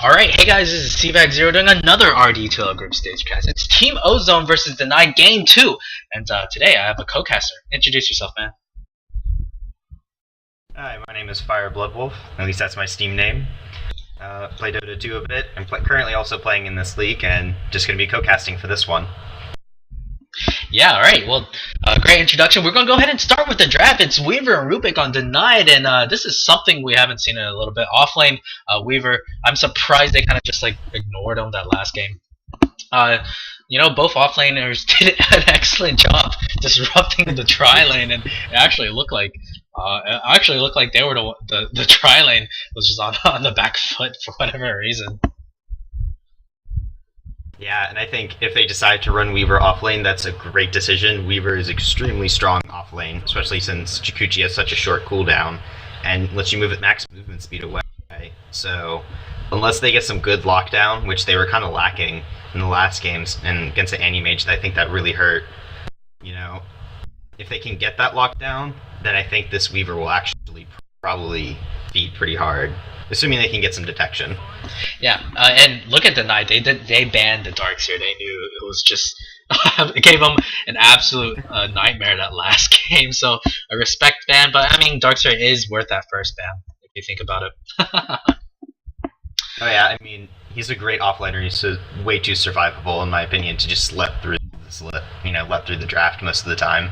Alright, hey guys, this is Cvac0 doing another RD2L group stage cast. It's Team Ozone versus Denied Game 2. And today I have a co-caster. Introduce yourself, man. Hi, my name is Fire Bloodwolf. At least that's my Steam name. Play Dota 2 a bit. I'm currently also playing in this league and just going to be co-casting for this one. Yeah, alright, well, great introduction. We're going to go ahead and start with the draft. It's Weaver and Rubik on Denied, and this is something we haven't seen in a little bit. Offlane, Weaver, I'm surprised they kind of just like ignored him that last game. You know, both offlaners did an excellent job disrupting the tri-lane, and it actually looked like they were the tri-lane was just on the back foot for whatever reason. Yeah, and I think if they decide to run Weaver offlane, that's a great decision. Weaver is extremely strong offlane, especially since Jikuchi has such a short cooldown and lets you move at max movement speed away. So, unless they get some good lockdown, which they were kind of lacking in the last games, and against the anti-mage, I think that really hurt. You know, if they can get that lockdown, then I think this Weaver will actually probably feed pretty hard. Assuming they can get some detection. Yeah, and look at Denied. They banned the Darks here. They knew it was just it gave them an absolute nightmare that last game. So a respect ban, but I mean Darkseer is worth that first ban if you think about it. Oh yeah, I mean he's a great offlaner. He's way too survivable in my opinion to just let through the draft most of the time.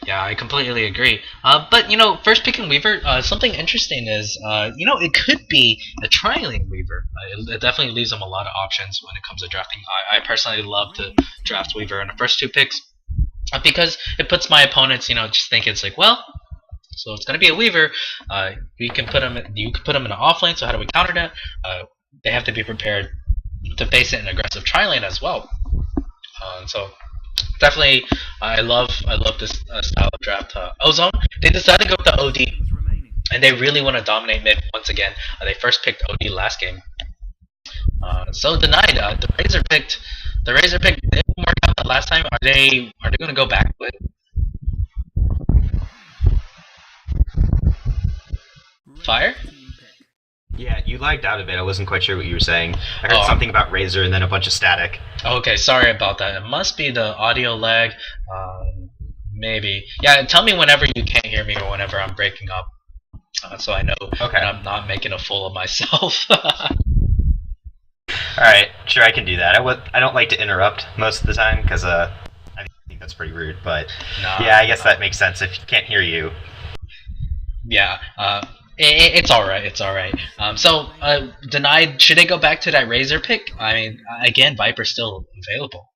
Yeah, I completely agree. But, you know, first picking Weaver, something interesting is, you know, it could be a trialing Weaver. It definitely leaves them a lot of options when it comes to drafting. I personally love to draft Weaver in the first two picks because it puts my opponents, you know, just think it's like, well, so it's going to be a Weaver. You can put them in an offlane, so how do we counter that? They have to be prepared to face it in aggressive tri-lane as well. So definitely, I love this style of draft. Ozone, they decided to go with the OD, and they really want to dominate mid once again. They first picked OD last game. So Denied, the Razor picked. The Razor pick didn't work out the last time. Are they going to go back with Fire? Yeah, you lagged out a bit. I wasn't quite sure what you were saying. I heard something about Razor and then a bunch of static. Okay, sorry about that. It must be the audio lag. Maybe. Yeah, tell me whenever you can't hear me or whenever I'm breaking up, so I know that I'm not making a fool of myself. Alright, sure, I can do that. I don't like to interrupt most of the time because I think that's pretty rude, but yeah, I guess that makes sense if you can't hear you. Yeah, it's alright, it's alright. So, Denied, should they go back to that Razor pick? I mean, again, Viper's still available.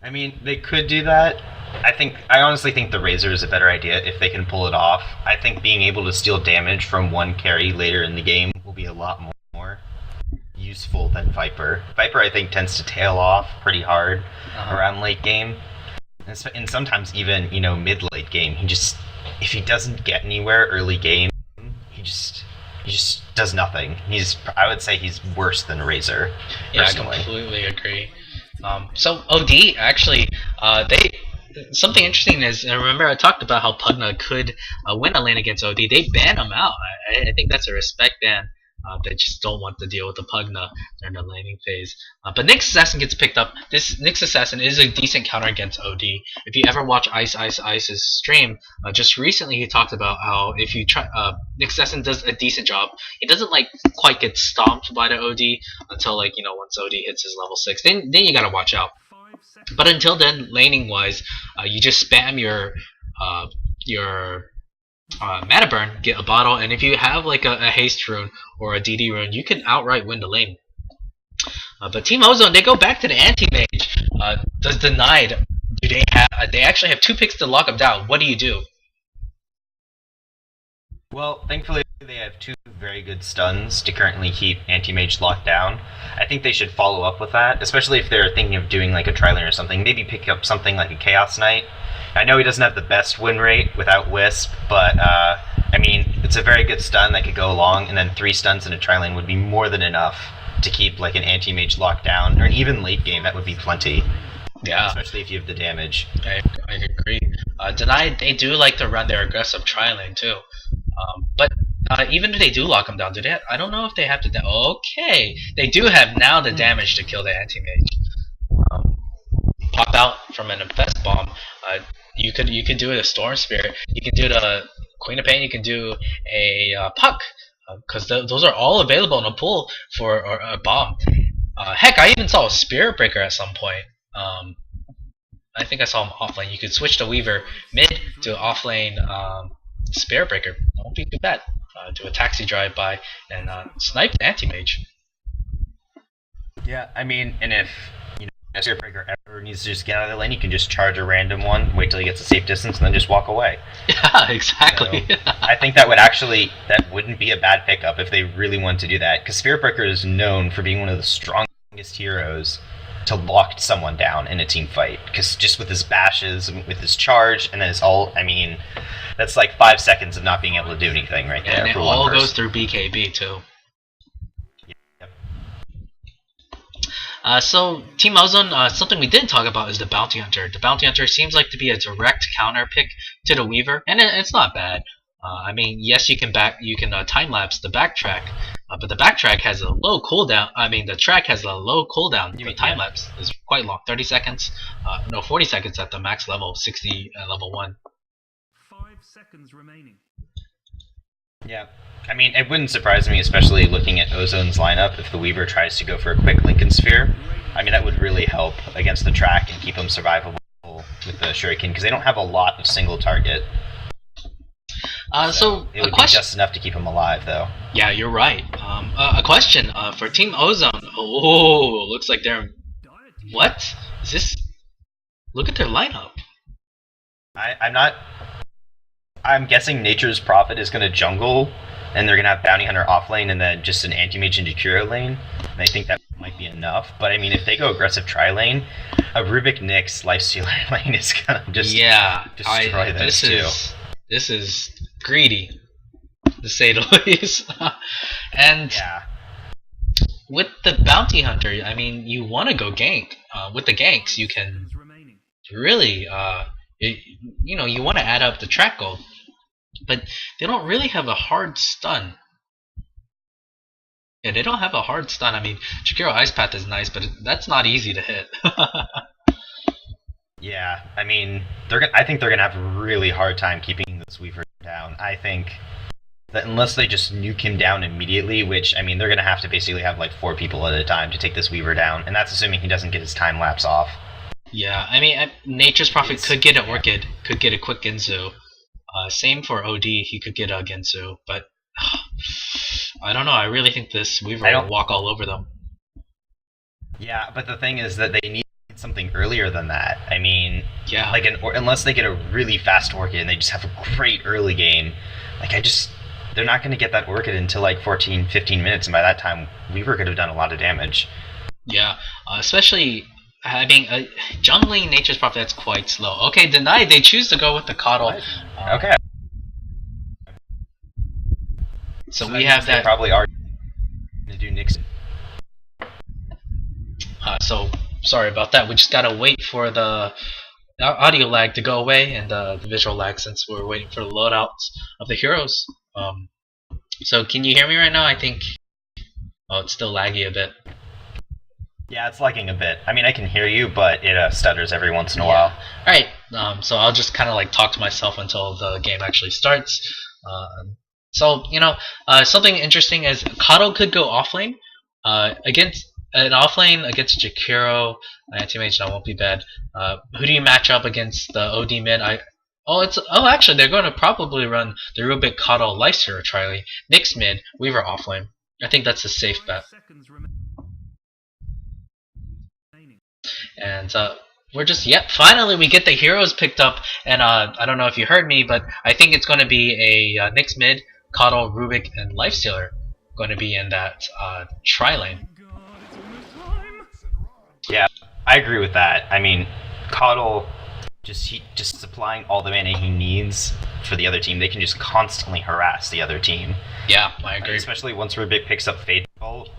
I mean, they could do that. I honestly think the Razor is a better idea if they can pull it off. I think being able to steal damage from one carry later in the game will be a lot more useful than Viper. Viper, I think, tends to tail off pretty hard around late game. And sometimes even, you know, mid-late game. If he doesn't get anywhere early game, he just does nothing. I would say he's worse than Razor. Yeah, personally. I completely agree. So OD actually, something interesting is, remember I talked about how Pugna could win a lane against OD. They ban him out. I think that's a respect ban. They just don't want to deal with the Pugna during the laning phase. But Nyx Assassin gets picked up. This Nyx Assassin is a decent counter against OD. If you ever watch Ice's stream, just recently he talked about how if you try, Nyx Assassin does a decent job. He doesn't like quite get stomped by the OD until like, you know, once OD hits his level 6. Then you gotta watch out. But until then, laning wise, you just spam your mana burn, get a bottle, and if you have like a haste rune or a DD rune, you can outright win the lane. But Team Ozone, they go back to the anti-mage. Does Denied, they actually have 2 picks to lock them down. What do you do? Well, thankfully they have 2 very good stuns to currently keep anti-mage locked down. I think they should follow up with that, especially if they're thinking of doing like a tri-lane or something. Maybe pick up something like a Chaos Knight. I know he doesn't have the best win rate without Wisp, but I mean, it's a very good stun that could go along, and then 3 stuns in a tri-lane would be more than enough to keep like an anti-mage locked down, or even late game, that would be plenty. Yeah. Especially if you have the damage. I agree. Denied, they do like to run their aggressive tri-lane too. But Even if they do lock him down, do they? I don't know if they have to. Okay, they do have now the damage to kill the anti-mage. Pop out from an Infest Bomb. You could do a Storm Spirit. You can do the Queen of Pain. You can do a Puck, because those are all available in a pool for a bomb. Heck, I even saw a Spirit Breaker at some point. I think I saw him offlane. You could switch the Weaver mid to offlane Spirit Breaker. Won't be too bad. Do a Taxi Drive by and snipe the anti-mage. Yeah, I mean, and if a Spirit Breaker ever needs to just get out of the lane, you can just charge a random one, wait till he gets a safe distance, and then just walk away. Yeah, exactly. So, I think that wouldn't be a bad pickup if they really want to do that, because Spirit Breaker is known for being one of the strongest heroes to lock someone down in a team fight, because just with his bashes, with his charge, and then his ult, I mean, that's like 5 seconds of not being able to do anything right there. And it all goes through BKB too. So Team Ozone, something we didn't talk about is the Bounty Hunter. The Bounty Hunter seems like to be a direct counter pick to the Weaver, and it's not bad. I mean, yes, you can time lapse the backtrack, but the backtrack has a low cooldown. I mean, the track has a low cooldown. The time lapse is quite long, 30 seconds. No, 40 seconds at the max level, 60 at level 1. 5 seconds remaining. Yeah. I mean, it wouldn't surprise me, especially looking at Ozone's lineup, if the Weaver tries to go for a quick Lincoln Sphere. I mean, that would really help against the track and keep him survivable with the Shuriken, because they don't have a lot of single target. So it would be just enough to keep him alive, though. Yeah, you're right. A question for Team Ozone. Oh, looks like they're... What? Is this... Look at their lineup. I'm guessing Nature's Prophet is going to jungle, and they're going to have Bounty Hunter offlane, and then just an Anti-Mage into Cure lane. And I think that might be enough. But I mean, if they go aggressive tri-lane, a Rubik Nyx Lifestealer lane is going to just destroy those two. This is greedy, to say the least. And with the Bounty Hunter, I mean, you want to go gank. With the ganks, you can really, you want to add up the track gold. But they don't really have a hard stun. Yeah, they don't have a hard stun. I mean, Jakiro Ice Path is nice, but that's not easy to hit. Yeah, I mean, I think they're gonna have a really hard time keeping this Weaver down. I think that unless they just nuke him down immediately, which, I mean, they're gonna have to basically have like 4 people at a time to take this Weaver down, and that's assuming he doesn't get his time lapse off. Yeah, I mean, Nature's Prophet could get an Orchid, could get a quick Ginsu. Same for OD, he could get a Ginsu, but I don't know. I really think this Weaver will walk all over them. Yeah, but the thing is that they need something earlier than that. I mean, yeah, like unless they get a really fast Orchid and they just have a great early game, like they're not going to get that Orchid until like 14, 15 minutes, and by that time, Weaver could have done a lot of damage. Yeah, especially having jungling Nature's Prophet, that's quite slow. Okay, denied. They choose to go with the Coddle. Okay. So we have that. They probably are going to do Nixon. So sorry about that. We just gotta wait for the audio lag to go away and the visual lag, since we're waiting for the loadouts of the heroes. So can you hear me right now? I think. Oh, it's still laggy a bit. Yeah, it's lagging a bit. I mean, I can hear you, but it stutters every once in a while. Alright, so I'll just kind of like talk to myself until the game actually starts. So, something interesting is Kato could go offlane against an offlane against Jakiro, Anti-Mage, that won't be bad. Who do you match up against the OD mid? Actually, they're going to probably run the Rubik Kato Lifestealer tri-lane. Nyx mid, Weaver offlane. I think that's a safe bet. And we're just finally we get the heroes picked up, and I don't know if you heard me, but I think it's going to be a Nyx mid, Kato, Rubik, and Lifestealer going to be in that tri-lane. Yeah, I agree with that. I mean, Kato just supplying all the mana he needs for the other team. They can just constantly harass the other team. Yeah, I agree. Especially once Rubik picks up Fate Bolt.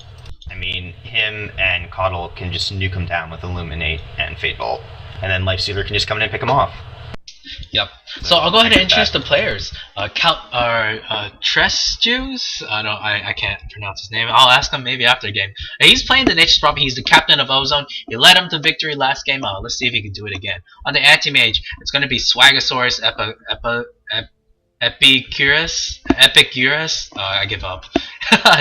I mean, him and Coddle can just nuke him down with Illuminate and Fate Bolt, and then Lifestealer can just come in and pick him off. Yep. So I'll go ahead and introduce that. the players. Tresjuice. I can't pronounce his name. I'll ask him maybe after the game. He's playing the Nature's Prophet. He's the captain of Ozone. He led him to victory last game. Let's see if he can do it again. On the anti-mage, it's going to be Swagasaurus Epicurus. I give up.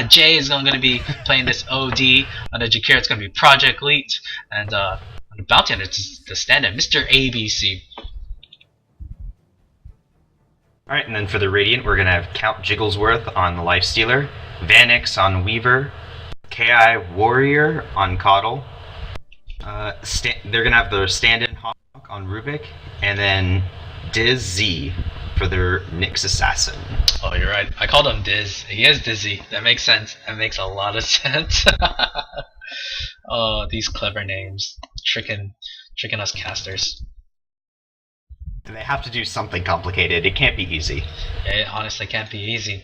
Jay is going to be playing this OD. On the Jakira, it's going to be Project Elite. And on the Bounty Hunter, it's the stand-in, Mr. ABC. Alright, and then for the Radiant, we're going to have Count Jigglesworth on the Lifestealer, Vanix on Weaver, KI Warrior on Coddle. They're going to have their stand-in Hawk on Rubik, and then Diz Z for their Nyx Assassin. Oh, you're right. I called him Diz. He is Dizzy. That makes sense. That makes a lot of sense. Oh, these clever names. Tricking us casters. They have to do something complicated. It can't be easy. It honestly can't be easy.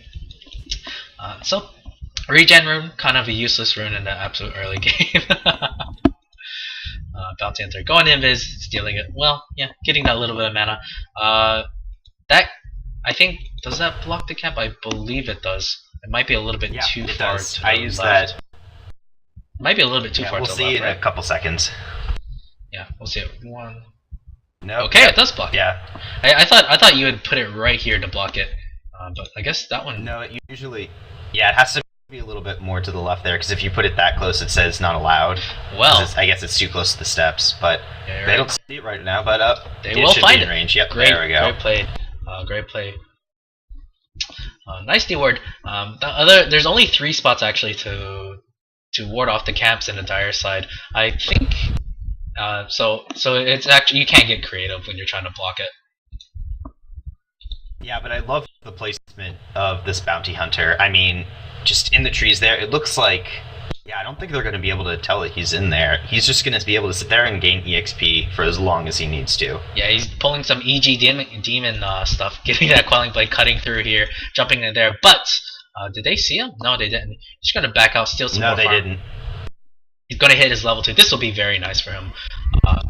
So, Regen Rune, kind of a useless rune in the absolute early game. Bounty Hunter going invis, stealing it. Well, yeah, getting that little bit of mana. That, I think, does that block the camp? I believe it does. It might be a little bit too far to the I use left. that. Might be a little bit too far We'll to the see left, in right? a couple seconds. Yeah, we'll see it. One. No. Okay, it does block it. Yeah. I thought you would put it right here to block it, but I guess that one. No, it usually. Yeah, it has to be a little bit more to the left there, because if you put it that close, it says not allowed. Well, I guess it's too close to the steps, but yeah, they don't see it right now. But they will should find be in it. range. Yep, Great, there we go. great play. Great play. Nice D-ward. There's only 3 spots actually to ward off the camps in the dire side. I think. So it's actually, you can't get creative when you're trying to block it. Yeah, but I love the placement of this bounty hunter. I mean, just in the trees there, it looks like. Yeah, I don't think they're going to be able to tell that he's in there. He's just going to be able to sit there and gain EXP for as long as he needs to. Yeah, he's pulling some EG demon stuff, getting that Quelling Blade, cutting through here, jumping in there. But did they see him? No, they didn't. He's going to back out, steal some more farm. No, they didn't. He's going to hit his level 2. This will be very nice for him.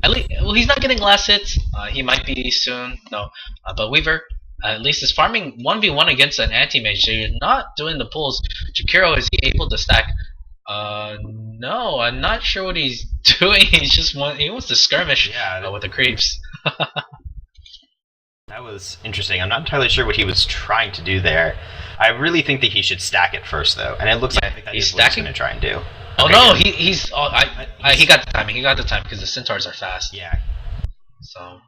At least, well, he's not getting last hits. He might be soon. No, but Weaver at least is farming 1v1 against an anti-mage. So you're not doing the pulls. Jakiro, is he able to stack? No, I'm not sure what he's doing. He wants to skirmish with the creeps. That was interesting. I'm not entirely sure what he was trying to do there. I really think that he should stack it first, though, and it looks like that is what he's going to try and do. Oh okay, no, he got the timing. He got the time because the centaurs are fast. Yeah. So.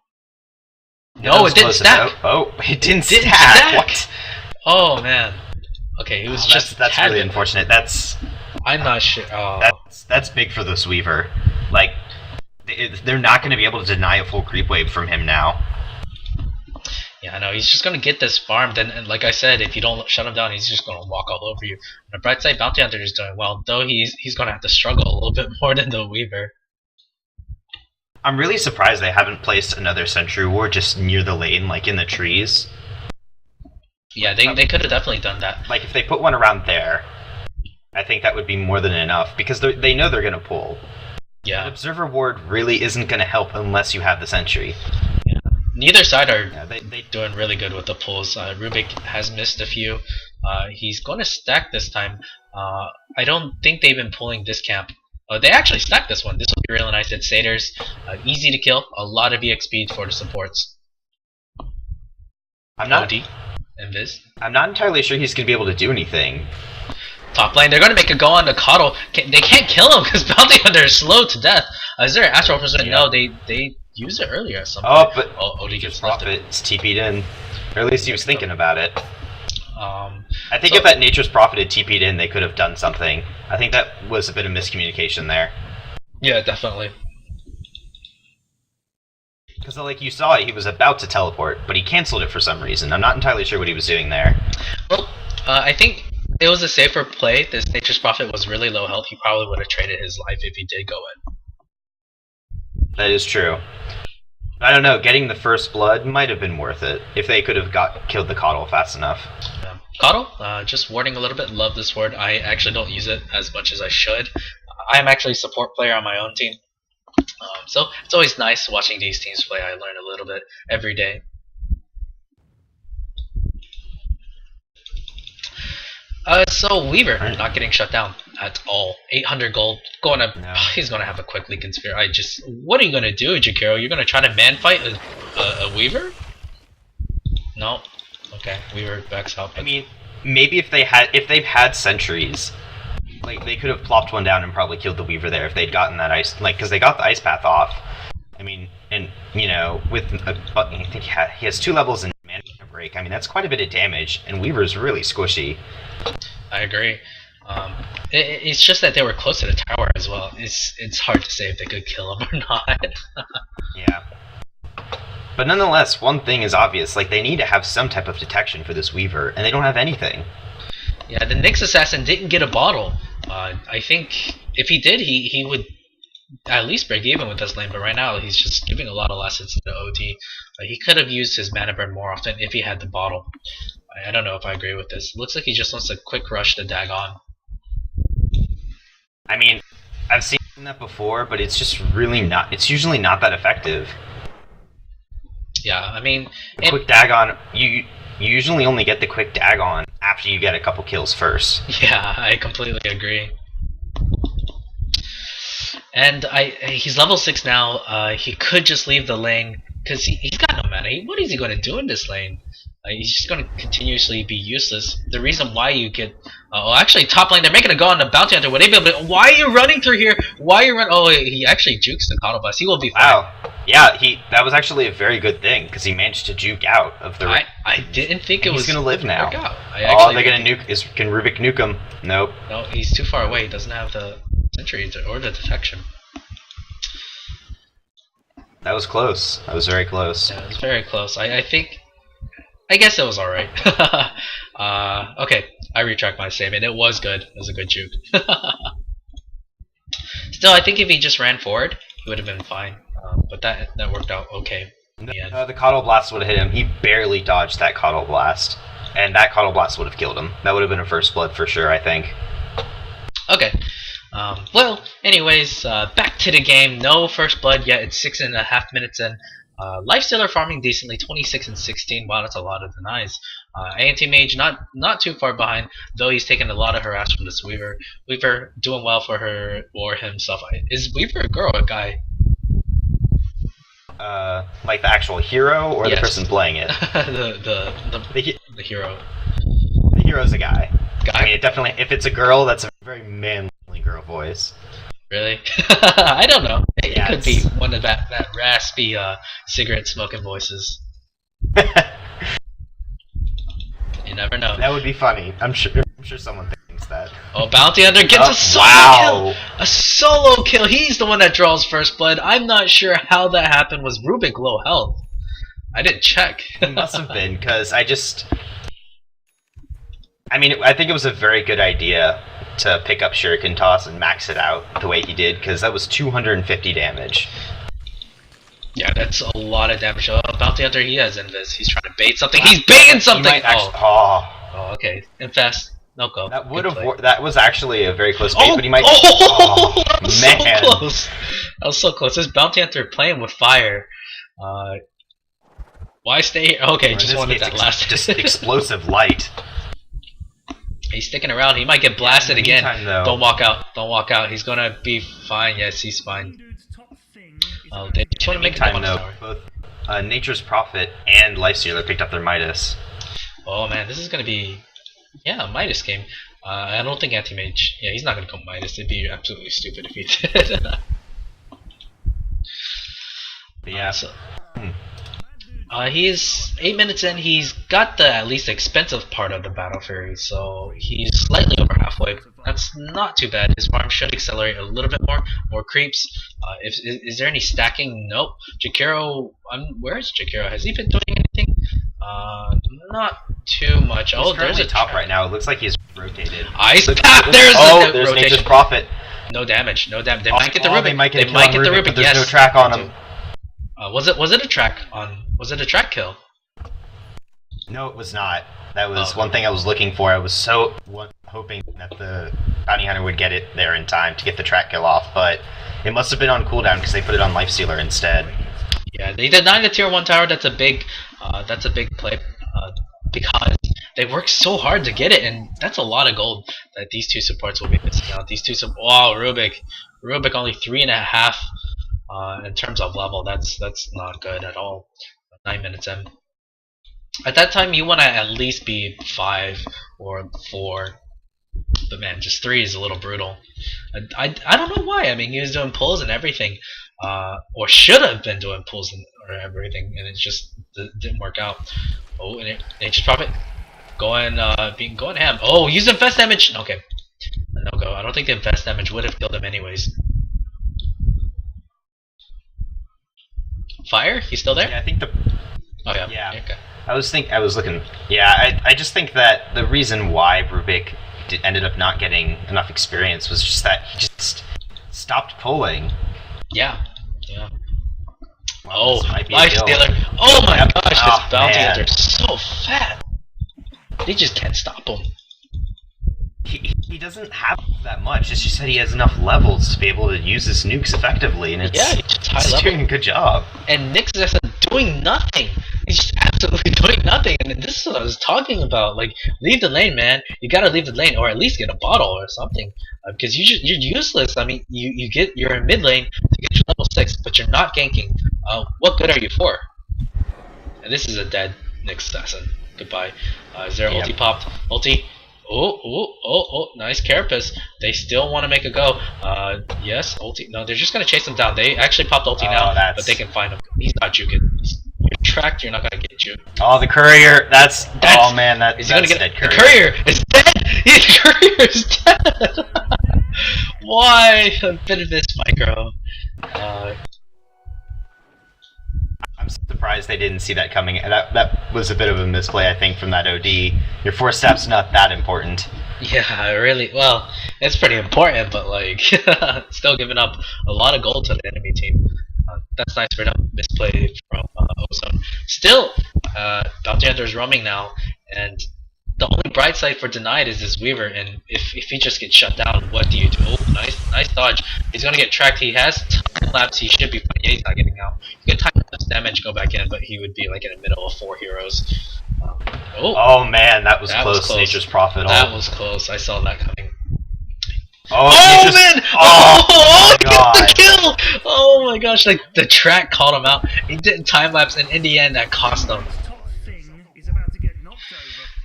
No, it didn't stack. Oh, it didn't stack. What? Oh man. Okay, he was just. That's really unfortunate. I'm not sure. Oh. That's big for this Weaver. Like, they're not going to be able to deny a full creep wave from him now. Yeah, I know. He's just going to get this farm. Then, and like I said, if you don't shut him down, he's just going to walk all over you. On the bright side, Bounty Hunter is doing well, though he's going to have to struggle a little bit more than the Weaver. I'm really surprised they haven't placed another Sentry Ward just near the lane, like in the trees. Yeah, they could have definitely done that. Like, if they put one around there, I think that would be more than enough, because they know they're going to pull. Yeah. An Observer Ward really isn't going to help unless you have the Sentry. Yeah. Neither side are they doing really good with the pulls. Rubik has missed a few. He's going to stack this time. I don't think they've been pulling this camp. They actually stacked this one. This will be really nice. It's Satyrs. Easy to kill. A lot of EXP for the supports. I'm not entirely sure he's going to be able to do anything. Top lane, they're going to make a go on the Coddle. They can't kill him because Bounty Hunter is slow to death. Is there an Astral Percent? No, they used it earlier at some point. But Odie gets Prophet is TP'd in. Or at least he was thinking about it. I think so, if that Nature's Prophet had TP'd in, they could have done something. I think that was a bit of miscommunication there. Yeah, definitely. Because, like, you saw it, he was about to teleport, but he canceled it for some reason. I'm not entirely sure what he was doing there. Well, I think it was a safer play. This Nature's Prophet was really low health. He probably would have traded his life if he did go in. That is true. I don't know, getting the first blood might have been worth it, if they could have killed the Coddle fast enough. Coddle, just warding a little bit. Love this ward. I actually don't use it as much as I should. I am actually a support player on my own team. So it's always nice watching these teams play. I learn a little bit every day. So Weaver Right. not getting shut down at all. 800 gold. No. He's gonna have a quick leak in Sphere. What are you gonna do, Jakiro? You're gonna try to man fight a Weaver? No. Okay, Weaver backs out. I mean, maybe if they've had sentries, like they could have plopped one down and probably killed the Weaver there if they'd gotten that ice, like because they got the ice path off. I mean, and you know, with I think he has 2 levels in mana break. I mean, that's quite a bit of damage, and Weaver's really squishy. I agree. It's just that they were close to the tower as well. It's hard to say if they could kill him or not. Yeah. But nonetheless, one thing is obvious, like they need to have some type of detection for this Weaver, and they don't have anything. Yeah, the Nyx assassin didn't get a bottle. I think if he did, he would at least break even with this lane, but right now he's just giving a lot of lessons to the OT. He could have used his mana burn more often if he had the bottle. I don't know if I agree with this. Looks like he just wants a quick rush to Dagon. I mean, I've seen that before, but it's just really not. It's usually not that effective. Yeah, I mean, Quick Dagon, you usually only get the quick Dagon after you get a couple kills first. yeah, I completely agree. And he's level 6 now. He could just leave the lane because he's got no mana. What is he going to do in this lane? He's just going to continuously be useless. The reason why you get... actually, top lane, they're making a go on the Bounty Hunter. Would they be able to... Why are you running through here? Why are you running... Oh, he actually jukes the Counter Blast. He will be fine. Wow. Yeah, that was actually a very good thing, because he managed to juke out of the... I didn't think it was... He's going to live now. Oh, they're going to nuke... Can Rubik nuke him? Nope. No, he's too far away. He doesn't have the sentry or the detection. That was close. That was very close. Yeah, it was very close. I guess it was alright. Okay, I retract my statement. It was good. It was a good juke. Still, I think if he just ran forward, he would have been fine. But that worked out okay. No, the Coddle Blast would have hit him. He barely dodged that Coddle Blast. And that Coddle Blast would have killed him. That would have been a first blood for sure, I think. Okay. Well, anyways, back to the game. No first blood yet. It's 6.5 minutes in. Lifestealer farming decently, 26 and 16. Wow, that's a lot of denies. Anti-Mage not too far behind, though he's taken a lot of harass from this Weaver. Weaver doing well for her or himself. Is Weaver a girl or a guy? Like the actual hero or Yes. the person playing it? the hero. The hero's a guy. Guy? I mean, it definitely. If it's a girl, that's a very manly girl voice. Really? I don't know. It Yeah, could be it's- one of that raspy cigarette smoking voices. You never know. That would be funny. I'm sure someone thinks that. Oh, Bounty Hunter gets a solo kill! A solo kill! He's the one that draws first blood. I'm not sure how that happened. Was Rubik low health? I didn't check. It must have been, because I mean, I think it was a very good idea to pick up Shuriken Toss and max it out the way he did, because that was 250 damage. Yeah, that's a lot of damage. Oh, Bounty Hunter, he has Invis. He's trying to bait something. He's baiting something! He might Oh, okay. Infest. No go. that would Good have play. that was actually a very close bait, Oh, but he might. that was man. so close. That was so close. This Bounty Hunter playing with fire. Why stay here? Okay, Or in just this wanted case, that last. just explosive light. He's sticking around. He might get blasted in the again. meantime, though- Don't walk out. Don't walk out. He's gonna be fine. Yes, he's fine. Dude's top thing is Oh, about they to just want to make a Meantime, on the though, tower. both Nature's Prophet and Lifestealer picked up their Midas. Oh man, this is gonna be a Midas game. I don't think Anti-Mage. Yeah, he's not gonna come Midas. It'd be absolutely stupid if he did. But yeah, So, he's 8 minutes in. He's got the at least expensive part of the Battle Fury, so he's slightly over halfway. That's not too bad. His farm should accelerate a little bit more creeps. Is there any stacking? Nope. Jakiro, where's Jakiro? Has he been doing anything? Not too much. he's Oh, there's currently a top track. right now. It looks like he's rotated. Ice Look- Path. There's there's rotation. Nature's Prophet. No damage. No damage. They might get the Rubik. They might get a kill might on get the Rubik, Rubik. but there's Yes. no track on him. Was it a track on? Was it a track kill? No, it was not. That was Oh. one thing I was looking for. I was so hoping that the Bounty Hunter would get it there in time to get the track kill off, but it must have been on cooldown because they put it on Lifestealer instead. Yeah, they denied the tier 1 tower. That's a big play because They work so hard to get it, and that's a lot of gold that these two supports will be missing out. These two wow, Rubik only 3.5 in terms of level. That's not good at all. 9 minutes in. At that time, you want to at least be 5 or 4. But man, just 3 is a little brutal. I don't know why. I mean, he was doing pulls and everything, or should have been doing pulls or everything, and it just didn't work out. Oh, and it just profit going ham. Oh, use infest damage. Okay, no go. I don't think the infest damage would have killed him anyways. Fire? He's still there? Yeah, I think the. Oh yeah. Yeah. Okay. I was looking. Yeah, I just think that the reason why Rubik ended up not getting enough experience was just that he just stopped pulling. Yeah. Yeah. Well, oh, Lifestealer. Oh my Yep. gosh, Oh, this bounty man. hunter's so fat. They just can't stop him. He doesn't have that much. It's just that he has enough levels to be able to use his nukes effectively, and it's, Yeah, he's just high he's level. doing a good job. And Nyx is doing nothing. He's just absolutely doing nothing. And this is what I was talking about. Like, leave the lane, man. You gotta leave the lane, or at least get a bottle or something, because you're useless. I mean, you're in mid lane to get your level 6, but you're not ganking. What good are you for? And this is a dead Nyx assassin. Goodbye. Is there ulti popped? Ulti. Oh, nice carapace. They still want to make a go. Yes, ulti. No, they're just going to chase him down. They actually popped ulti now, but they can find him. He's not juking. You're tracked, you're not going to get juked. Oh, the courier. That's oh man, that's gonna get dead the courier. courier is dead! The courier is dead! Why? A bit of this micro. I'm surprised they didn't see that coming. That was a bit of a misplay, I think, from that OD. Your 4-step's not that important. Yeah, really. Well, it's pretty important, but like, still giving up a lot of gold to the enemy team. That's nice for them. Misplay from Ozone. Still, Bounty Hunter's roaming now, and the only bright side for Denied is this Weaver. And if he just gets shut down, what do you do? Oh, nice dodge. He's gonna get tracked. He has time lapse. He should be fine. Yeah, he's not getting out. He can time lapse damage, go back in, but he would be like in the middle of 4 heroes. Oh man, that was close. Nature's Prophet. That was close. I saw that coming. Oh man! Oh he god! got the kill! Oh my gosh! Like the track called him out. He didn't time lapse, and in the end, that cost him.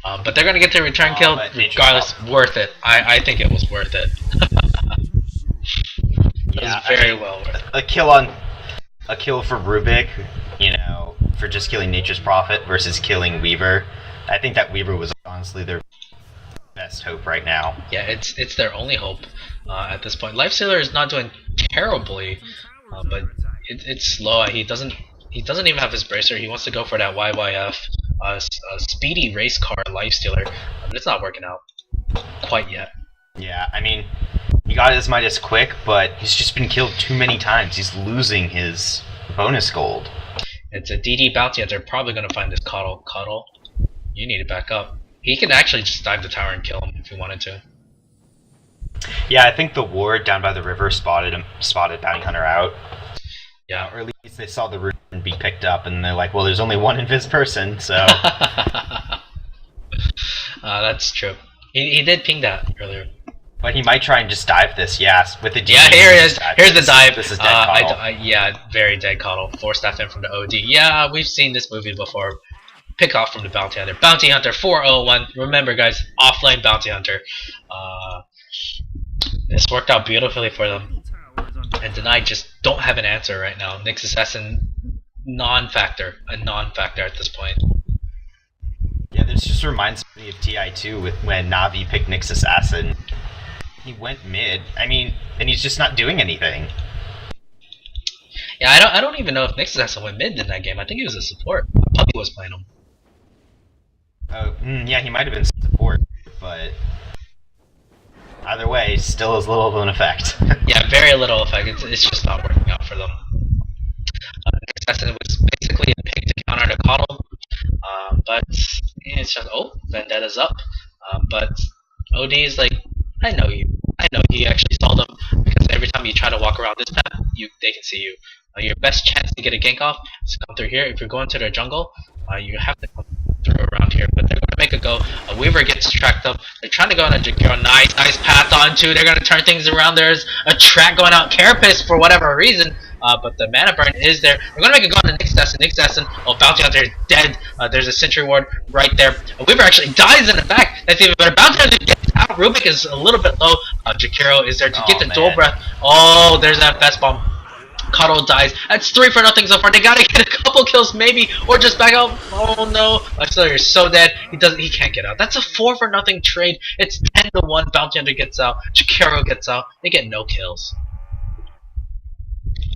But they're gonna get their return kill regardless. Worth it. I think it was worth it. It was very well worth it. A kill for Rubik, you know, for just killing Nature's Prophet versus killing Weaver. I think that Weaver was honestly their best hope right now. Yeah, it's their only hope at this point. Lifestealer is not doing terribly, but it's slow. He doesn't even have his bracer. He wants to go for that YYF speedy race car Lifestealer, but it's not working out quite yet. Yeah, I mean, he got his Midas quick, but he's just been killed too many times. He's losing his bonus gold. It's a DD bounty hunter. Probably gonna find this Cuddle. You need to back up. He can actually just dive the tower and kill him if he wanted to. Yeah, I think the ward down by the river spotted Bounty Hunter out. Yeah, or at least they saw the rune be picked up, and they're like, well, there's only one invis person, so. That's true. He did ping that earlier. But he might try and just dive this, yes, with the DD. Yeah, here it is. Here's the dive. This is dead Coddle. Yeah, very dead Coddle. 4-staff in from the OD. Yeah, we've seen this movie before. Pick off from the Bounty Hunter. Bounty Hunter 401. Remember, guys, offlane Bounty Hunter. This worked out beautifully for them. And Denied just don't have an answer right now. Nyx Assassin, a non-factor at this point. Yeah, this just reminds me of TI2 with when Navi picked Nyx Assassin. He went mid. I mean, and he's just not doing anything. Yeah, I don't even know if Nyx Assassin went mid in that game. I think he was a support. Puppy was playing him. Oh, yeah, he might have been support, but either way, still has little of an effect. Yeah, very little effect. It's just not working out for them. Nyx Assassin was basically a pick to counter the Coddle, but it's just Vendetta's up. But OD is like, I know you. I know you actually saw them because every time you try to walk around this map, they can see you. Your best chance to get a gank off is to come through here. If you're going to their jungle, you have to come through around here, but they're going to make a go. Weaver gets tracked up. They're trying to go on a Jakiro. Nice path onto. They're gonna turn things around. There's a track going out. Carapace for whatever reason. But the mana burn is there. They're gonna make a go on the Nick Assassin. Oh, Bounty Hunter is dead. There's a Sentry Ward right there. Weaver actually dies in the back. That's even better. Bounty Hunter gets out. Rubik is a little bit low. Jakiro is there to get the dual breath. Oh, there's that fast bomb. Cuddle dies. That's 3-0 so far. They gotta get a couple kills maybe, or just back out. Oh no, Auxiliary is so dead. He can't get out. That's a 4-0 trade. It's 10-1. Bounty Hunter gets out. Jakiro gets out. They get no kills.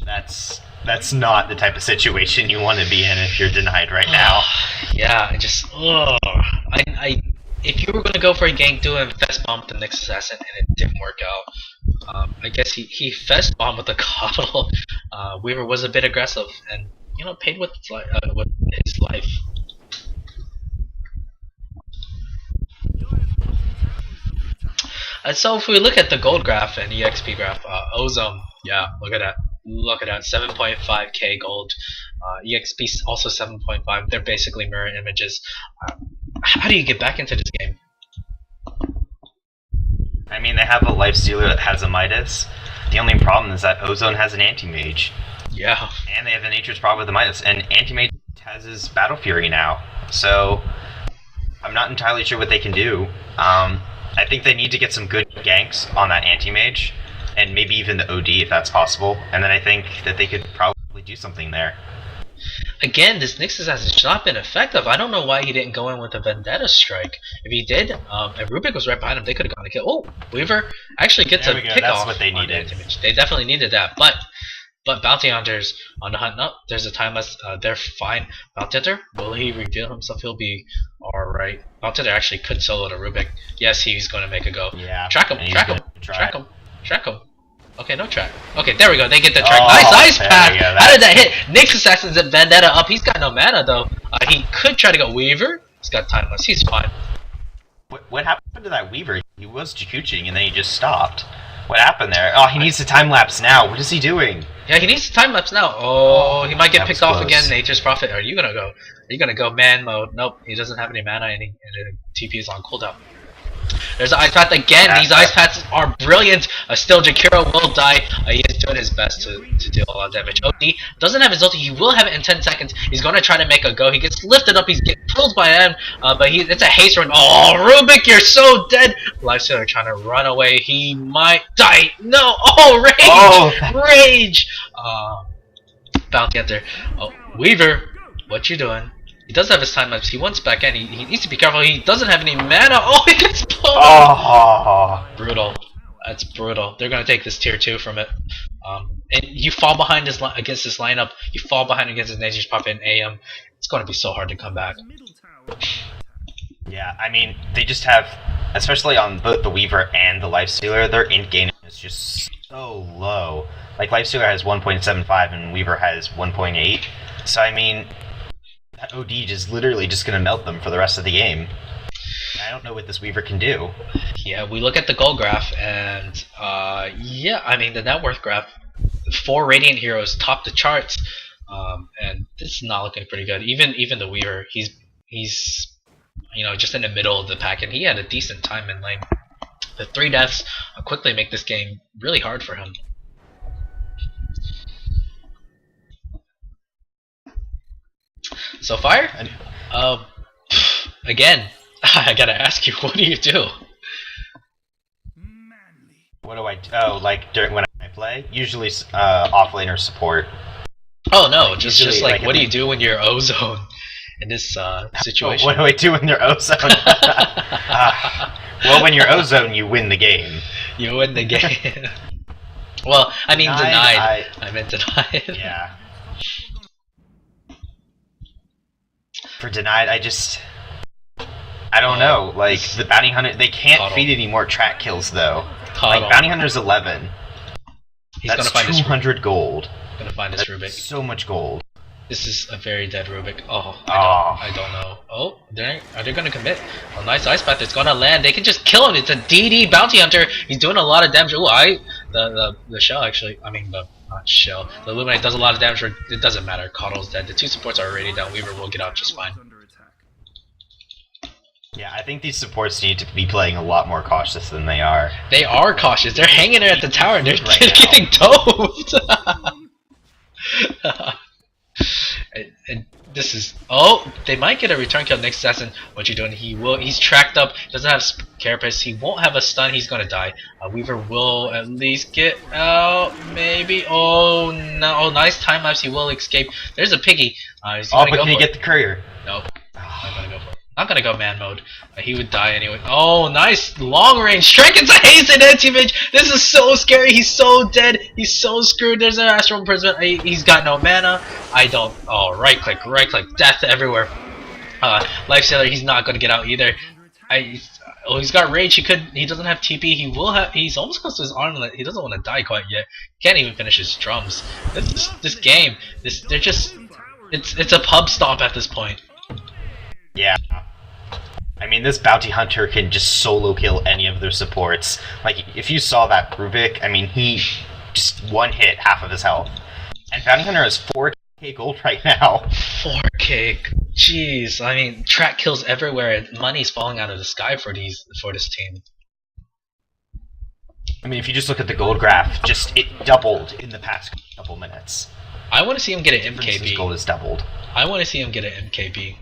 That's not the type of situation you want to be in if you're denied right now. Yeah, if you were gonna go for a gank, do a fast bomb with the next assassin, and it didn't work out. I guess he fast bombed with the Coddle. Weaver was a bit aggressive, and paid with his life. And so if we look at the gold graph and EXP graph, Ozone, yeah, look at that. Look at that, 7.5k gold. EXP also 7.5. They're basically mirror images. How do you get back into this game? I mean, they have a Lifestealer that has a Midas. The only problem is that Ozone has an Anti-Mage. Yeah. And they have a Nature's Problem with the Midas. And Anti-Mage has his Battle Fury now. So, I'm not entirely sure what they can do. I think they need to get some good ganks on that Anti-Mage. And maybe even the OD if that's possible. And then I think that they could probably do something there. Again, this Nixus has not been effective. I don't know why he didn't go in with a Vendetta Strike. If he did, and Rubik was right behind him, they could have gone to kill. Oh, Weaver actually gets a pick That's off. what they needed. They definitely needed that. But Bounty Hunter's on the hunt. No, there's a timeless. They're fine. Bounty Hunter, will he reveal himself? He'll be alright. Bounty Hunter actually could solo to Rubik. Yes, he's going to make a go. Yeah. Track him. Track him. Okay, no track. Okay, there we go. They get the track. Nice ice path. How did that hit? Nyx Assassin's at Vendetta up. He's got no mana though. He could try to go Weaver. He's got timeless. He's fine. What happened to that Weaver? He was Jakkuching and then he just stopped. What happened there? Oh, he needs to time lapse now. What is he doing? Yeah, he needs to time lapse now. Oh, he might get picked off close. again. Nature's Prophet. Are you gonna go? Are you gonna go man mode? Nope. He doesn't have any mana and TP is on cooldown. There's an ice path again. These ice paths are brilliant. Still, Jakiro will die. He is doing his best to deal a lot of damage. OD doesn't have his ulti. He will have it in 10 seconds. He's going to try to make a go. He gets lifted up. He's getting pulled by him. But it's a haste run. Oh, Rubik, you're so dead. Lifestealer trying to run away. He might die. No. Oh, Rage. Oh. Rage. Bounty Hunter. Oh, Weaver, what you doing? He does have his time lapse. He wants back in. He needs to be careful. He doesn't have any mana. Oh, he gets blown up. Oh. Brutal. That's brutal. They're gonna take this tier 2 from it. And you fall behind against this lineup. You fall behind against his Nature's Prophet and AM. It's gonna be so hard to come back. Yeah, I mean, they just have, especially on both the Weaver and the Lifestealer, their int gain is just so low. Like, Lifestealer has 1.75 and Weaver has 1.8. So, I mean, that OD is literally just going to melt them for the rest of the game. I don't know what this Weaver can do. Yeah, we look at the gold graph, and yeah, I mean the net worth graph. 4 Radiant heroes top the charts, and this is not looking pretty good. Even the Weaver, he's just in the middle of the pack, and he had a decent time in lane. The 3 deaths quickly make this game really hard for him. So fire? Again, I gotta ask you, what do you do? What do I do? Oh, like when I play? Usually off-lane or support. Oh no, just like like what do you do when you're Ozone in this situation? What do I do when you're Ozone? Well, when you're Ozone, you win the game. You win the game. Well, I mean denied. I meant denied. Yeah. For denied, I don't know. Like, the Bounty Hunter, they can't feed any more track kills, though. Like, Bounty Hunter's 11. That's gonna find 200 gold. Gonna find this Rubik. So much gold. This is a very dead Rubik. Oh, I don't know. Oh, are they gonna commit? Oh, nice ice path. It's gonna land. They can just kill him. It's a DD Bounty Hunter. He's doing a lot of damage. Ooh, the shell actually. I mean not shell. The Illuminate does a lot of damage. It doesn't matter. Coddle's dead. The 2 supports are already down. Weaver will get out just fine. Yeah, I think these supports need to be playing a lot more cautious than they are. They are cautious. They're hanging there at the tower. And they're Right now. getting doped. and this is they might get a return kill next assassin. What you doing? He's tracked up, doesn't have carapace, he won't have a stun, he's gonna die. Weaver will at least get out, maybe. Oh no, oh, nice time lapse, he will escape. There's a piggy. But can he get the courier? Nope. I'm gonna go for it. Not gonna go man mode. He would die anyway. Oh, nice long range strike into haste and anti-mage. This is so scary. He's so dead. He's so screwed. There's an astral imprisonment. He's got no mana. I don't. Oh, right click, death everywhere. Lifestealer. He's not gonna get out either. He's got rage. He doesn't have TP. He will have. He's almost close to his armlet. He doesn't want to die quite yet. Can't even finish his drums. This game. They're just. It's a pub stomp at this point. Yeah. I mean, this bounty hunter can just solo kill any of their supports. Like, if you saw that Rubik, I mean, he just one hit half of his health. And bounty hunter has 4k gold right now. 4k, jeez. I mean, track kills everywhere. Money's falling out of the sky for this team. I mean, if you just look at the gold graph, it doubled in the past couple minutes. I want to see him get an MKB. Gold has doubled. I want to see him get an MKB.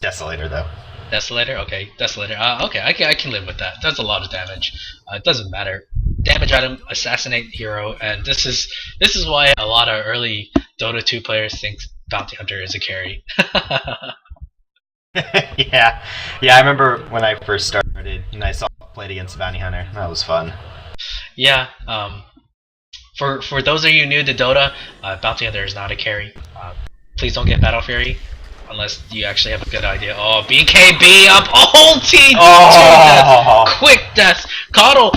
Desolator, though. Desolator? Okay, Desolator. Okay, I can live with that. Does a lot of damage. It doesn't matter. Damage item, assassinate hero, and this is why a lot of early Dota 2 players think Bounty Hunter is a carry. yeah, I remember when I first started and I saw played against Bounty Hunter. That was fun. Yeah. For those of you new to Dota, Bounty Hunter is not a carry. Please don't get Battle Fury. Unless you actually have a good idea. Oh, BKB up! Oh, T! Oh. Quick death! Coddle,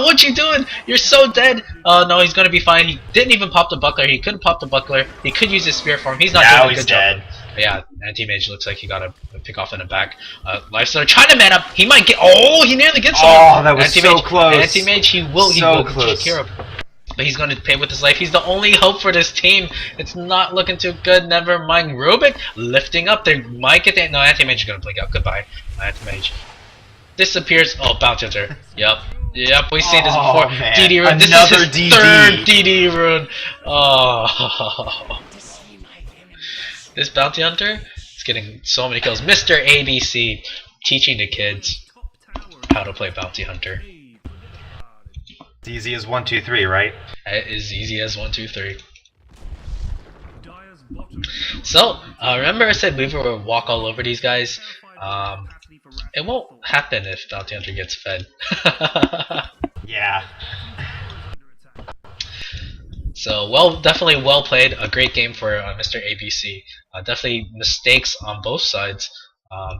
what you doing? You're so dead! Oh no, he's gonna be fine. He didn't even pop the buckler. He couldn't pop the buckler. He could use his spirit form. He's not doing a good job. Yeah, anti-mage looks like he got a pick off in the back. Lifestealer trying to man up. He might get. Oh, he nearly gets one. Oh, that was so close. Anti-mage, he will take care of. But he's going to pay with his life. He's the only hope for this team. It's not looking too good. Never mind. Rubik lifting up. They might get that. No, anti-mage is going to blink out. Goodbye. Anti-mage disappears. Oh, Bounty Hunter. Yep, we've seen this before. Man. DD rune. This is his third DD rune. Oh. This Bounty Hunter is getting so many kills. Mr. ABC teaching the kids how to play Bounty Hunter. It's easy as 1, 2, 3, right? As easy as 1, 2, 3. So, remember I said Weaver would walk all over these guys? It won't happen if Bounty Hunter gets fed. Yeah. So, definitely well played. A great game for Mr. ABC. Definitely mistakes on both sides.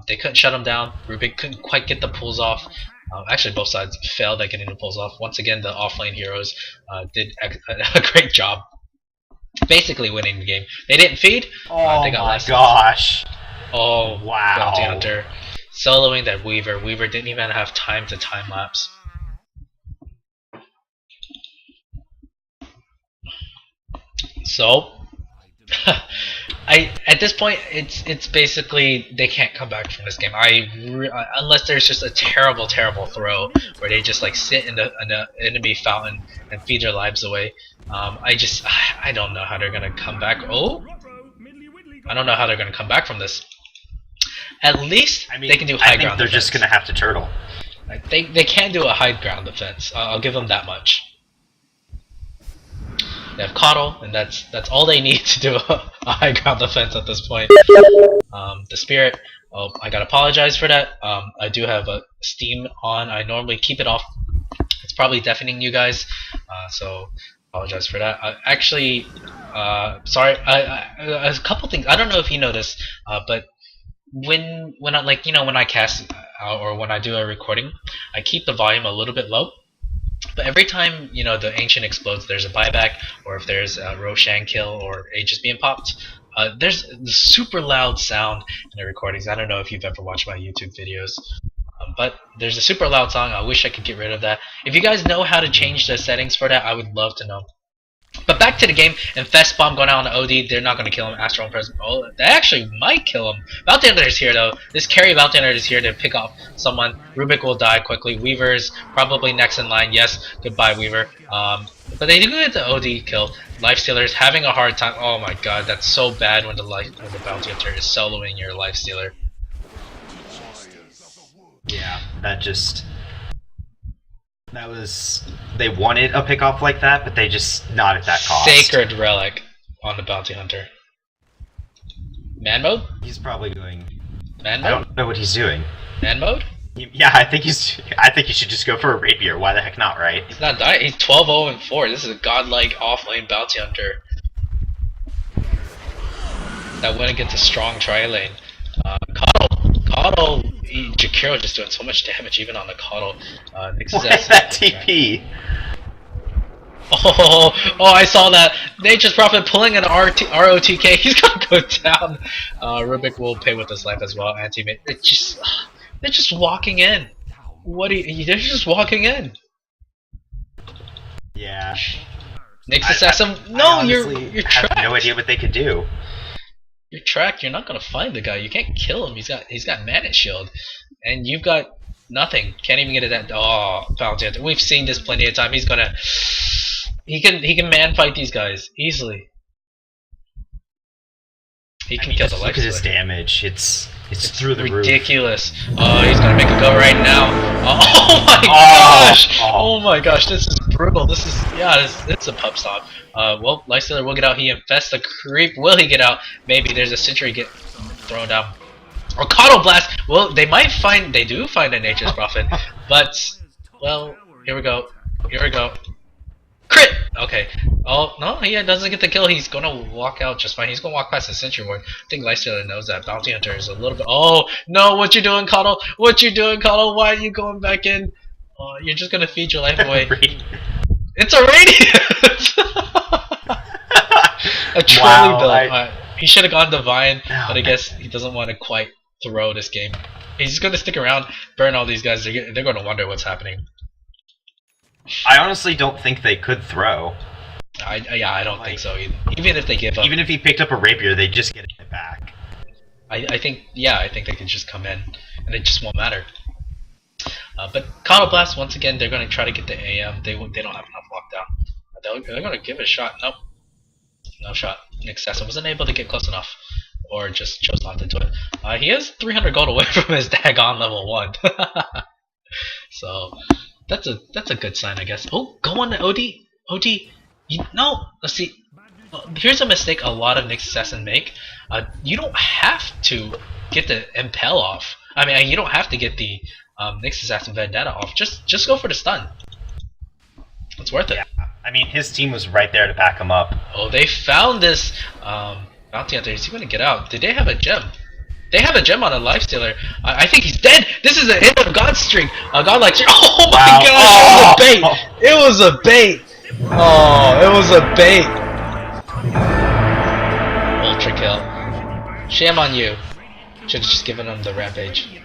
They couldn't shut him down. Rubik couldn't quite get the pulls off. Actually, both sides failed at getting the pulls off. Once again, the offlane heroes did a great job, basically winning the game. They didn't feed. Oh they got my gosh! Oh wow! Bounty Hunter soloing that Weaver. Weaver didn't even have time to time lapse. So, at this point, it's basically they can't come back from this game. Unless there's just a terrible throw where they just like sit in the enemy fountain and feed their lives away. I don't know how they're gonna come back. Oh, I don't know how they're gonna come back from this. At least they can do high ground. I think they're just gonna have to turtle. They can do a high ground defense. I'll give them that much. They have Coddle, and that's all they need to do a high ground defense at this point. The Spirit, oh, I gotta apologize for that. I do have a Steam on. I normally keep it off. It's probably deafening you guys, so apologize for that. Actually, sorry. A couple things. I don't know if you noticed, but when I when I cast or when I do a recording, I keep the volume a little bit low. But every time the Ancient explodes, there's a buyback, or if there's a Roshan kill or Aegis being popped, there's the super loud sound in the recordings. I don't know if you've ever watched my YouTube videos, but there's a super loud sound. I wish I could get rid of that. If you guys know how to change the settings for that, I would love to know. But back to the game. Infest Bomb going out on the OD. They're not going to kill him. Astral and Prism. Oh, they actually might kill him. Bounty Hunter is here though. This carry Bounty Hunter is here to pick off someone. Rubik will die quickly. Weaver's probably next in line. Yes, goodbye Weaver. But they do get the OD kill. Lifestealer's having a hard time. Oh my god, that's so bad when the Bounty Hunter is soloing your Lifestealer. Yeah, they wanted a pickoff like that, but they just not at that cost. Sacred Relic on the Bounty Hunter. Man mode? He's probably going. Man mode? I don't know what he's doing. Man mode? Yeah, I think he should just go for a rapier. Why the heck not, right? He's not dying. He's 12-0-4. This is a godlike offlane Bounty Hunter that went against a strong tri-lane. Coddle, Jakiro just doing so much damage even on the Coddle. What is that TP? Oh, I saw that. Nature's Prophet pulling an ROTK. He's gonna go down. Rubik will pay with his life as well. Anti-mate. They're just walking in. They're just walking in. Yeah. Nyx Assassin. No, you're trapped. I have no idea what they could do. You're tracked. You're not gonna find the guy. You can't kill him. He's got Mana Shield, and you've got nothing. Can't even get it that. Oh, Bounty Hunter. We've seen this plenty of time. He can man fight these guys easily. He can kill the Lifestealer. Look at his damage. It's through the ridiculous. Roof. Oh, he's gonna make a go right now. Oh my gosh! Oh my gosh! This is brutal. This is it's a pub stop. Well, Lifestealer will get out. He infests the creep. Will he get out? Maybe there's a sentry get thrown down. Or Coddle Blast. Well, they do find a Nature's Prophet, but well, here we go. Crit! Okay. Oh, no, he doesn't get the kill. He's gonna walk out just fine. He's gonna walk past the sentry ward. I think Lifestealer knows that. Bounty Hunter is a little bit. Oh, no, what you doing, Coddle? What you doing, Coddle? Why are you going back in? Oh, you're just gonna feed your life away. It's a Radiant! A trolley build. He should have gone Divine, but I guess he doesn't want to quite throw this game. He's gonna stick around, burn all these guys. They're gonna wonder what's happening. I honestly don't think they could throw. I don't think so either. Even if they give up. Even if he picked up a rapier, they just get it back. I think they could just come in, and it just won't matter. But Coddle Blast, once again, they're going to try to get the AM. They don't have enough lockdown. They're going to give it a shot. Nope. No shot. Nyx Assassin wasn't able to get close enough, or just chose not to do it. He is 300 gold away from his Dagon level 1. So that's a good sign, I guess. Oh, go on the OD. No, let's see. Here's a mistake a lot of Nyx Assassin make. You don't have to get the Impel off. I mean, you don't have to get the Nyx Assassin Vendetta off. Just go for the stun. It's worth it. Yeah. I mean, his team was right there to back him up. Oh, they found this Bounty Hunter. Is he going to get out? Did they have a gem? They have a gem on a Lifestealer. I think he's dead. This is the end of God's streak. Godlike streak. Oh my gosh! It was a bait. Oh, it was a bait. Ultra kill. Shame on you. Should have just given him the rampage.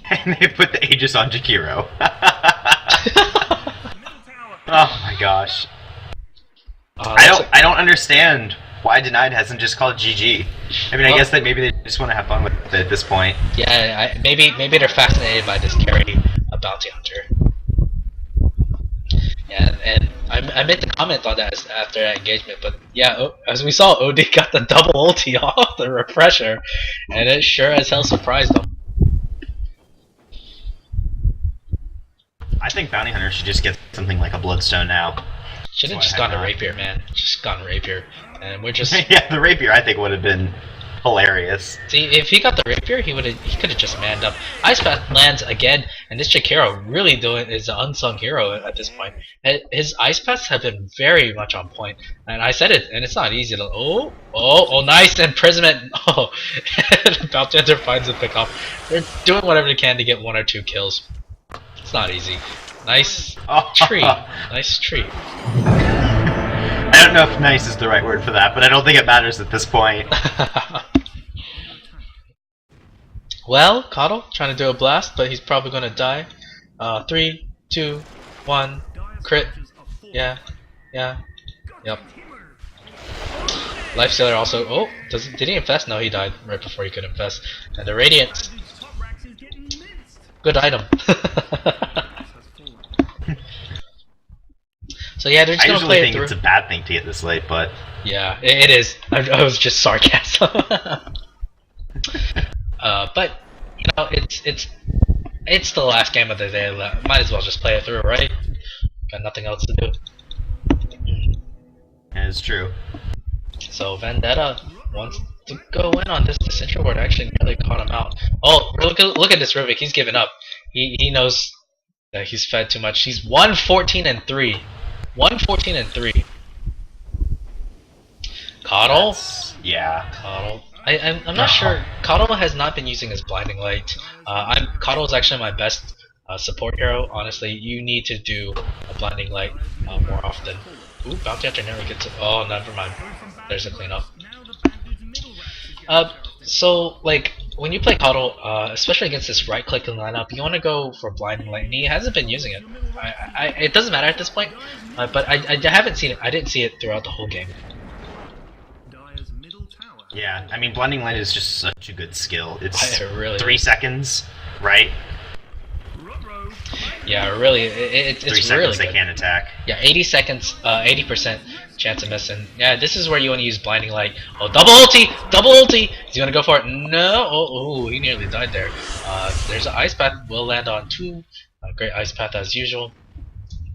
And they put the Aegis on Jakiro. Oh my gosh. I don't understand why Denied hasn't just called GG. I mean, I guess that maybe they just want to have fun with it at this point. Yeah, maybe they're fascinated by this carry, a Bounty Hunter. Yeah, and I made the comment on that after that engagement, but yeah, as we saw, OD got the double ulti off the refresher, and it sure as hell surprised them. I think Bounty Hunter should just get something like a Bloodstone now. Should have just gone to Rapier, man. Just gone to Rapier, and we're just. Yeah, the Rapier I think would have been hilarious. See, if he got the Rapier, he could have just manned up. Ice Path lands again, and this Jakiro really is an unsung hero at this point. His Ice Paths have been very much on point, and I said it, and it's not easy to. Oh, nice imprisonment. Oh, Bounty Hunter finds the pick off. They're doing whatever they can to get 1 or 2 kills. It's not easy. Nice tree. Nice tree. I don't know if nice is the right word for that, but I don't think it matters at this point. Well, Coddle trying to do a blast, but he's probably gonna die. 3, 2, 1, crit. Yeah. Yep. Lifestealer also. Oh, did he infest? No, he died right before he could infest. And the Radiance. Good item. So yeah, they're just I gonna usually play it think through. it's a bad thing to get this late, but Yeah, it is. I was just sarcasm. But you know, it's the last game of the day. Might as well just play it through, right? Got nothing else to do. yeah, it's true. So Vendetta wants to go in on this. This intro ward actually nearly caught him out. Oh, look at this Rivik. He's given up. He knows that he's fed too much. He's 114-3. 114-3. Coddle? Yeah. Coddle. I'm not sure. Coddle has not been using his blinding light. Coddle is actually my best support hero. Honestly, you need to do a blinding light more often. Ooh, bounty hunter never gets it. Oh, never mind. There's a cleanup. So like when you play Coddle, especially against this right-clicking lineup, you want to go for blinding light, and he hasn't been using it. It doesn't matter at this point, but I haven't seen it. I didn't see it throughout the whole game. Yeah, I mean, blending light is just such a good skill. It's really 3 seconds, right? Yeah, really, it's 3 seconds really they good. can't attack. Yeah, 80 seconds, 80% chance of missing. Yeah, this is where you want to use blinding light. Oh, double ulti! Double ulti! Is he gonna go for it? No! Oh, he nearly died there. There's an ice path. Will land on 2. Great ice path as usual.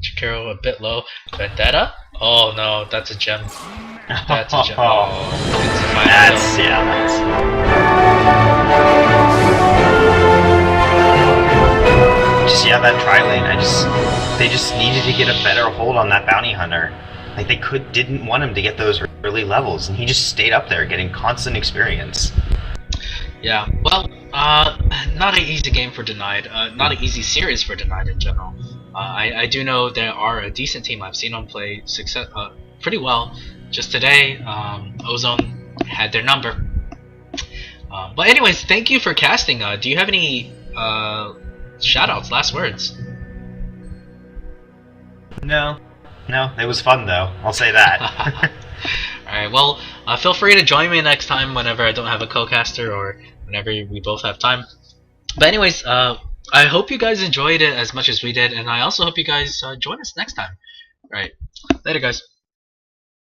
Chikiro a bit low. Vendetta? Oh no, that's a gem. That's a gem. Oh, it's a final kill. Yeah, that tri-lane, they just needed to get a better hold on that bounty hunter. Like, they didn't want him to get those early levels, and he just stayed up there getting constant experience. Yeah, well, not an easy game for Denied, not an easy series for Denied in general. I do know there are a decent team. I've seen them play pretty well. Just today, Ozone had their number. But anyways, thank you for casting. Do you have any shoutouts, last words? No, it was fun though. I'll say that. Alright, well, feel free to join me next time whenever I don't have a co-caster or whenever we both have time. But anyways, I hope you guys enjoyed it as much as we did, and I also hope you guys join us next time. Alright, later guys.